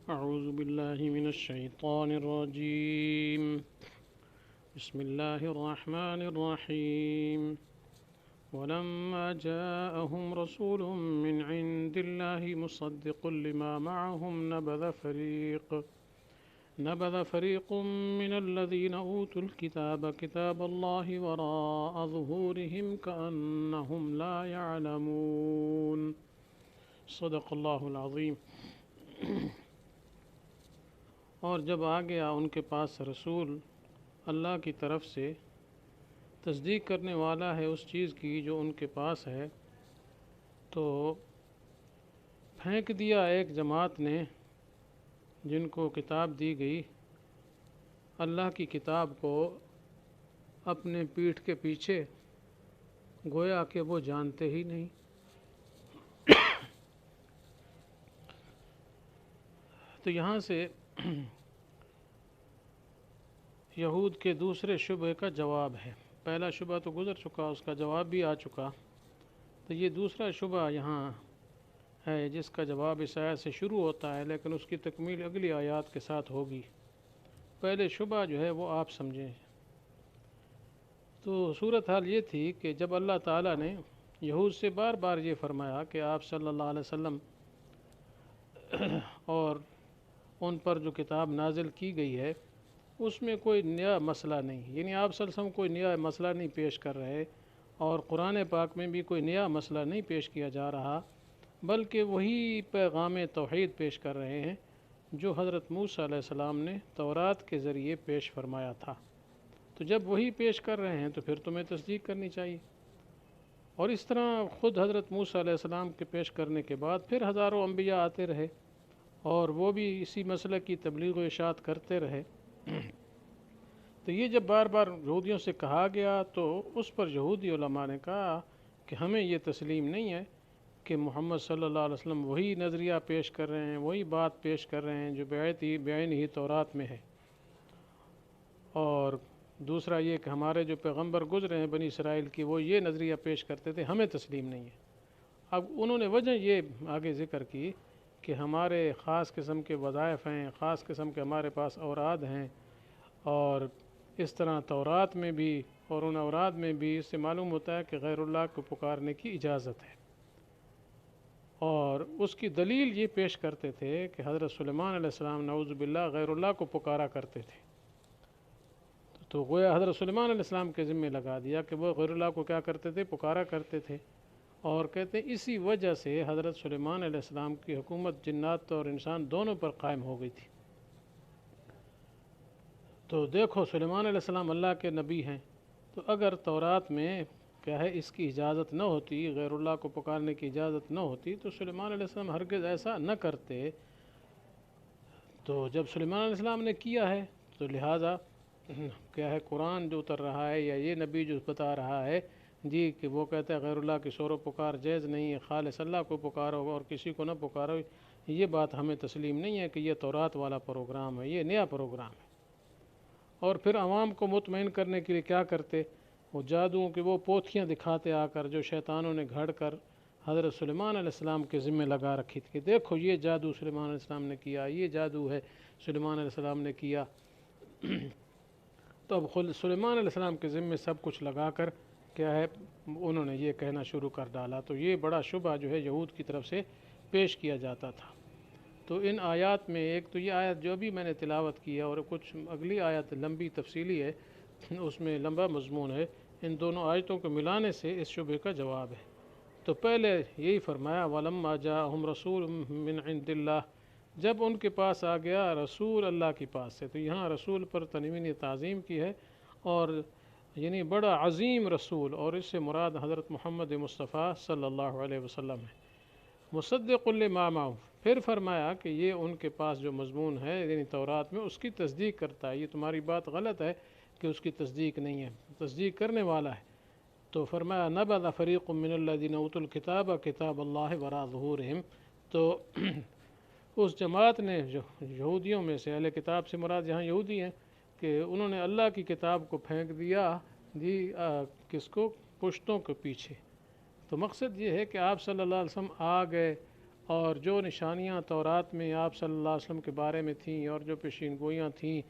أعوذ بالله من الشيطان الرجيم. بسم الله الرحمن الرحيم. ولما جاءهم رسول من عند الله مصدق لما معهم نبذ فريق من الذين أوتوا الكتاب كتاب الله وراء ظهورهم كأنهم لا يعلمون. صدق الله العظيم. اور جب آ گیا ان کے پاس رسول اللہ کی طرف سے تصدیق کرنے والا ہے اس چیز کی جو ان کے پاس ہے، تو پھینک دیا ایک جماعت نے جن کو کتاب دی گئی اللہ کی کتاب کو اپنے پیٹھ کے پیچھے، گویا کہ وہ جانتے ہی نہیں۔ تو یہاں سے یہود کے دوسرے شبہ کا جواب ہے۔ پہلا شبہ تو گزر چکا، اس کا جواب بھی آ چکا، تو یہ دوسرا شبہ یہاں ہے جس کا جواب اس آیت سے شروع ہوتا ہے، لیکن اس کی تکمیل اگلی آیات کے ساتھ ہوگی۔ پہلے شبہ جو ہے وہ آپ سمجھیں۔ تو صورتحال یہ تھی کہ جب اللہ تعالیٰ نے یہود سے بار بار یہ فرمایا کہ آپ صلی اللہ علیہ وسلم اور ان پر جو کتاب نازل کی گئی ہے اس میں کوئی نیا مسئلہ نہیں، یعنی آپ صلی اللہ علیہ وسلم کوئی نیا مسئلہ نہیں پیش کر رہے، اور قرآن پاک میں بھی کوئی نیا مسئلہ نہیں پیش کیا جا رہا، بلکہ وہی پیغام توحید پیش کر رہے ہیں جو حضرت موسیٰ علیہ السلام نے تورات کے ذریعے پیش فرمایا تھا۔ تو جب وہی پیش کر رہے ہیں تو پھر تمہیں تصدیق کرنی چاہیے۔ اور اس طرح خود حضرت موسیٰ علیہ السلام کے پیش کرنے کے بعد پھر ہزاروں انبیاء آتے رہے اور وہ بھی اسی مسئلے کی تبلیغ و اشاعت کرتے رہے۔ تو یہ جب بار بار یہودیوں سے کہا گیا تو اس پر یہودی علماء نے کہا کہ ہمیں یہ تسلیم نہیں ہے کہ محمد صلی اللہ علیہ وسلم وہی نظریہ پیش کر رہے ہیں، وہی بات پیش کر رہے ہیں جو بعین ہی تورات میں ہے۔ اور دوسرا یہ کہ ہمارے جو پیغمبر گزرے ہیں بنی اسرائیل کی، وہ یہ نظریہ پیش کرتے تھے، ہمیں تسلیم نہیں ہے۔ اب انہوں نے وجہ یہ آگے ذکر کی کہ ہمارے خاص قسم کے وظائف ہیں، خاص قسم کے ہمارے پاس اوراد ہیں، اور اس طرح تورات میں بھی اور ان اوراد میں بھی اس سے معلوم ہوتا ہے کہ غیر اللہ کو پکارنے کی اجازت ہے۔ اور اس کی دلیل یہ پیش کرتے تھے کہ حضرت سلیمان علیہ السلام نعوذ باللہ غیر اللہ کو پکارا کرتے تھے، تو گویا حضرت سلیمان علیہ السلام کے ذمہ لگا دیا کہ وہ غیر اللہ کو کیا کرتے تھے، پکارا کرتے تھے۔ اور کہتے ہیں اسی وجہ سے حضرت سلیمان علیہ السلام کی حکومت جنات اور انسان دونوں پر قائم ہو گئی تھی۔ تو دیکھو سلیمان علیہ السلام اللہ کے نبی ہیں، تو اگر تورات میں کیا ہے اس کی اجازت نہ ہوتی، غیر اللہ کو پکارنے کی اجازت نہ ہوتی، تو سلیمان علیہ السلام ہرگز ایسا نہ کرتے۔ تو جب سلیمان علیہ السلام نے کیا ہے تو لہٰذا کیا ہے قرآن جو اتر رہا ہے یا یہ نبی جو بتا رہا ہے جی کہ وہ کہتا ہے غیر اللہ کی شور و پکار جائز نہیں ہے، خالص اللہ کو پکارو اور کسی کو نہ پکارو، یہ بات ہمیں تسلیم نہیں ہے کہ یہ تورات والا پروگرام ہے، یہ نیا پروگرام ہے۔ اور پھر عوام کو مطمئن کرنے کے لیے کیا کرتے، وہ جادوؤں کی وہ پوتھیاں دکھاتے آ کر جو شیطانوں نے گھڑ کر حضرت سلیمان علیہ السلام کے ذمہ لگا رکھی تھی کہ دیکھو یہ جادو سلیمان علیہ السلام نے کیا، یہ جادو ہے سلیمان علیہ السلام نے کیا۔ تو اب خود سلیمان علیہ السلام کے ذمہ سب کچھ لگا کر کیا ہے انہوں نے یہ کہنا شروع کر ڈالا۔ تو یہ بڑا شبہ جو ہے یہود کی طرف سے پیش کیا جاتا تھا۔ تو ان آیات میں ایک تو یہ آیت جو بھی میں نے تلاوت کی ہے اور کچھ اگلی آیت لمبی تفصیلی ہے، اس میں لمبا مضمون ہے، ان دونوں آیتوں کو ملانے سے اس شبہ کا جواب ہے۔ تو پہلے یہی فرمایا وَلَمَّا جَاءَهُمْ رَسُولٌ مِّنْ عِنْدِ اللَّهِ، جب ان کے پاس آ گیا رسول اللہ کی پاس سے، تو یہاں رسول پر تنوین تعظیم کی ہے، اور یعنی بڑا عظیم رسول، اور اس سے مراد حضرت محمد مصطفیٰ صلی اللہ علیہ وسلم ہے۔ مصدق لما معہ، پھر فرمایا کہ یہ ان کے پاس جو مضمون ہے یعنی تورات میں اس کی تصدیق کرتا ہے، یہ تمہاری بات غلط ہے کہ اس کی تصدیق نہیں ہے، تصدیق کرنے والا ہے۔ تو فرمایا نبذ فریق من الذین اوتوا الکتاب کتاب اللہ وراء ظہورہم، تو اس جماعت نے جو یہودیوں میں سے، اہل کتاب سے مراد یہاں یہودی ہیں، کہ انہوں نے اللہ کی کتاب کو پھینک دیا جی کس کو، پشتوں کے پیچھے۔ تو مقصد یہ ہے کہ آپ صلی اللہ علیہ وسلم آ گئے اور جو نشانیاں تورات میں آپ صلی اللہ علیہ وسلم کے بارے میں تھیں اور جو پیشین گوئیاں تھیں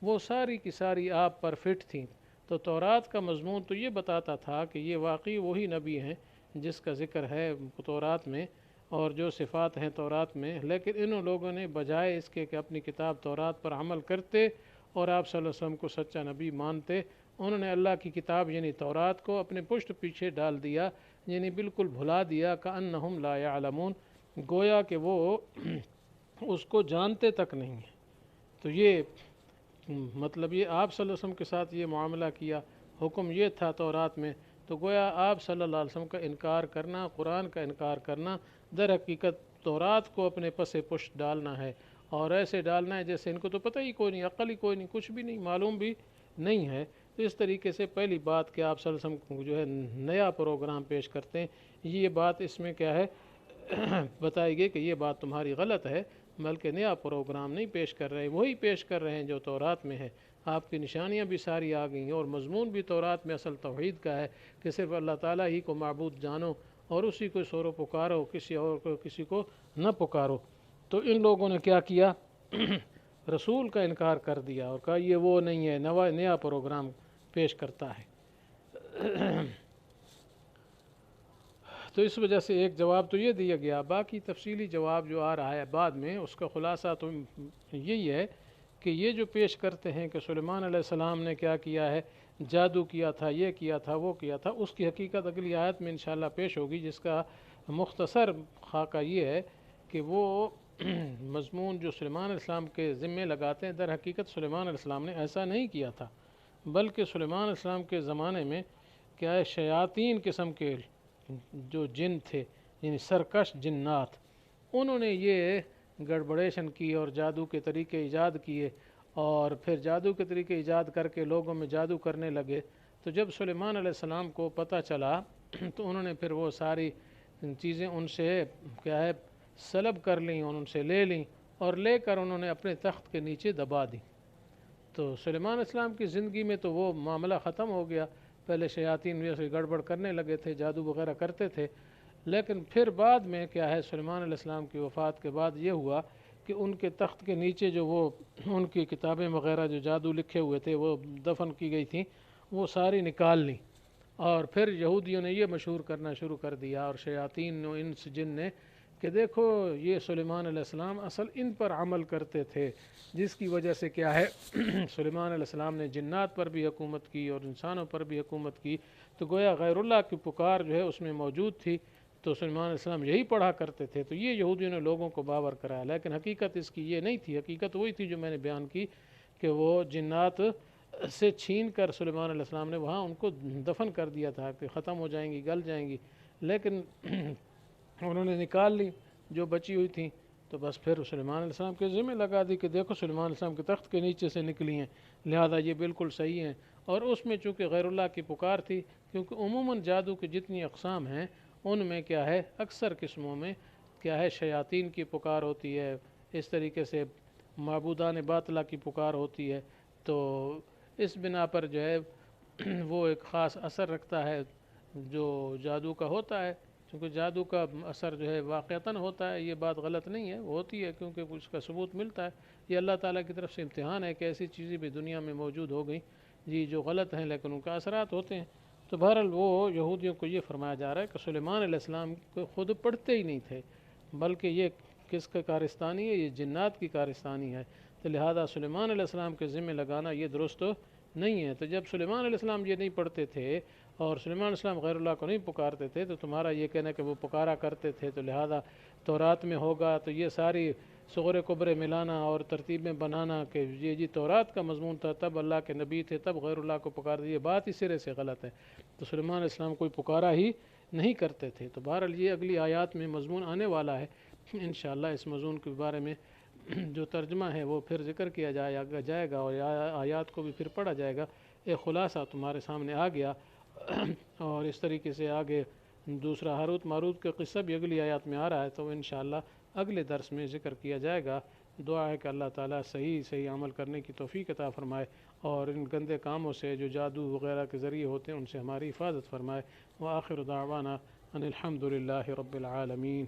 وہ ساری کی ساری آپ پر فٹ تھیں۔ تو تورات کا مضمون تو یہ بتاتا تھا کہ یہ واقعی وہی نبی ہیں جس کا ذکر ہے تورات میں اور جو صفات ہیں تورات میں، لیکن انہوں لوگوں نے بجائے اس کے کہ اپنی کتاب تورات پر عمل کرتے اور آپ صلی اللہ علیہ وسلم کو سچا نبی مانتے، انہوں نے اللہ کی کتاب یعنی تورات کو اپنے پشت پیچھے ڈال دیا، یعنی بالکل بھلا دیا، کأنہم لا یعلمون، گویا کہ وہ اس کو جانتے تک نہیں ہیں۔ تو یہ مطلب یہ آپ صلی اللہ علیہ وسلم کے ساتھ یہ معاملہ کیا، حکم یہ تھا تورات میں، تو گویا آپ صلی اللہ علیہ وسلم کا انکار کرنا، قرآن کا انکار کرنا، در حقیقت تورات کو اپنے پس پشت ڈالنا ہے، اور ایسے ڈالنا ہے جیسے ان کو تو پتہ ہی کوئی نہیں، عقل ہی کوئی نہیں، کچھ بھی نہیں معلوم بھی نہیں ہے۔ تو اس طریقے سے پہلی بات کہ آپ صلی اللہ علیہ وسلم کو جو ہے نیا پروگرام پیش کرتے ہیں، یہ بات اس میں کیا ہے بتائی گئی کہ یہ بات تمہاری غلط ہے، بلکہ نیا پروگرام نہیں پیش کر رہے، وہی پیش کر رہے ہیں جو تورات میں ہے۔ آپ کی نشانیاں بھی ساری آ گئی ہیں، اور مضمون بھی تورات میں اصل توحید کا ہے کہ صرف اللہ تعالیٰ ہی کو معبود جانو اور اسی کو سورو پکارو، کسی اور کو کسی کو نہ پکارو۔ تو ان لوگوں نے کیا کیا رسول کا انکار کر دیا اور کہا یہ وہ نہیں ہے، نیا پروگرام پیش کرتا ہے۔ تو اس وجہ سے ایک جواب تو یہ دیا گیا، باقی تفصیلی جواب جو آ رہا ہے بعد میں اس کا خلاصہ تو یہی ہے کہ یہ جو پیش کرتے ہیں کہ سلیمان علیہ السلام نے کیا کیا ہے، جادو کیا تھا، یہ کیا تھا، وہ کیا تھا، اس کی حقیقت اگلی آیت میں انشاءاللہ پیش ہوگی، جس کا مختصر خاکہ یہ ہے کہ وہ مضمون جو سلیمان علیہ السلام کے ذمے لگاتے ہیں، در حقیقت سلیمان علیہ السلام نے ایسا نہیں کیا تھا، بلکہ سلیمان علیہ السلام کے زمانے میں کیا ہے شیاطین قسم کے جو جن تھے، یعنی سرکش جنات، انہوں نے یہ گڑبڑیشن کی اور جادو کے طریقے ایجاد کیے، اور پھر جادو کے طریقے ایجاد کر کے لوگوں میں جادو کرنے لگے۔ تو جب سلیمان علیہ السلام کو پتہ چلا تو انہوں نے پھر وہ ساری چیزیں ان سے کیا ہے سلب کر لیں، اور ان سے لے لیں، اور لے کر انہوں نے اپنے تخت کے نیچے دبا دیں۔ تو سلیمان علیہ السلام کی زندگی میں تو وہ معاملہ ختم ہو گیا، پہلے شیاطین ویسے گڑبڑ کرنے لگے تھے، جادو وغیرہ کرتے تھے، لیکن پھر بعد میں کیا ہے سلیمان علیہ السلام کی وفات کے بعد یہ ہوا کہ ان کے تخت کے نیچے جو وہ ان کی کتابیں وغیرہ جو جادو لکھے ہوئے تھے وہ دفن کی گئی تھیں، وہ ساری نکال لیں، اور پھر یہودیوں نے یہ مشہور کرنا شروع کر دیا اور شیاطین و انس جن نے کہ دیکھو یہ سلیمان علیہ السلام اصل ان پر عمل کرتے تھے، جس کی وجہ سے کیا ہے سلیمان علیہ السلام نے جنات پر بھی حکومت کی اور انسانوں پر بھی حکومت کی، تو گویا غیر اللہ کی پکار جو ہے اس میں موجود تھی، تو سلیمان علیہ السلام یہی پڑھا کرتے تھے، تو یہ یہودیوں نے لوگوں کو باور کرایا، لیکن حقیقت اس کی یہ نہیں تھی، حقیقت وہی تھی جو میں نے بیان کی کہ وہ جنات سے چھین کر سلیمان علیہ السلام نے وہاں ان کو دفن کر دیا تھا کہ ختم ہو جائیں گی، گل جائیں گی، لیکن انہوں نے نکال لی جو بچی ہوئی تھیں، تو بس پھر سلیمان علیہ السلام کے ذمہ لگا دی کہ دیکھو سلیمان علیہ السلام کے تخت کے نیچے سے نکلی ہیں، لہذا یہ بالکل صحیح ہیں، اور اس میں چونکہ غیر اللہ کی پکار تھی، کیونکہ عموماً جادو کی جتنی اقسام ہیں ان میں کیا ہے اکثر قسموں میں کیا ہے شیاطین کی پکار ہوتی ہے، اس طریقے سے معبودان باطلہ کی پکار ہوتی ہے، تو اس بنا پر جو ہے وہ ایک خاص اثر رکھتا ہے جو جادو کا ہوتا ہے، کیونکہ جادو کا اثر جو ہے واقعتاً ہوتا ہے، یہ بات غلط نہیں ہے، ہوتی ہے کیونکہ اس کا ثبوت ملتا ہے، یہ اللہ تعالیٰ کی طرف سے امتحان ہے کہ ایسی چیزیں بھی دنیا میں موجود ہو گئیں جی جو غلط ہیں لیکن ان کا اثرات ہوتے ہیں۔ تو بہرحال وہ یہودیوں کو یہ فرمایا جا رہا ہے کہ سلیمان علیہ السلام کو خود پڑھتے ہی نہیں تھے، بلکہ یہ کس کا کارستانی ہے، یہ جنات کی کارستانی ہے، تو لہذا سلیمان علیہ السلام کے ذمہ لگانا یہ درست نہیں ہے۔ تو جب سلیمان علیہ السلام یہ نہیں پڑھتے تھے اور سلیمان علیہ السلام غیر اللہ کو نہیں پکارتے تھے، تو تمہارا یہ کہنا کہ وہ پکارا کرتے تھے تو لہذا تورات میں ہوگا، تو یہ ساری صغرے کبرے ملانا اور ترتیبیں بنانا کہ یہ جی تورات کا مضمون تھا، تب اللہ کے نبی تھے، تب غیر اللہ کو پکار دیے، بات اس سرے سے غلط ہے، تو سلیمان علیہ السلام کوئی پکارا ہی نہیں کرتے تھے۔ تو بہرحال یہ اگلی آیات میں مضمون آنے والا ہے، انشاءاللہ اس مضمون کے بارے میں جو ترجمہ ہے وہ پھر ذکر کیا جائے گا اور آیات کو بھی پھر پڑھا جائے گا، ایک خلاصہ تمہارے سامنے آ گیا، اور اس طریقے سے آگے دوسرا ہاروت ماروت کا قصہ بھی اگلی آیات میں آ رہا ہے، تو انشاءاللہ اگلے درس میں ذکر کیا جائے گا۔ دعا ہے کہ اللہ تعالیٰ صحیح عمل کرنے کی توفیق عطا فرمائے، اور ان گندے کاموں سے جو جادو وغیرہ کے ذریعے ہوتے ہیں ان سے ہماری حفاظت فرمائے۔ وآخر دعوانا ان الحمد للہ رب العالمین۔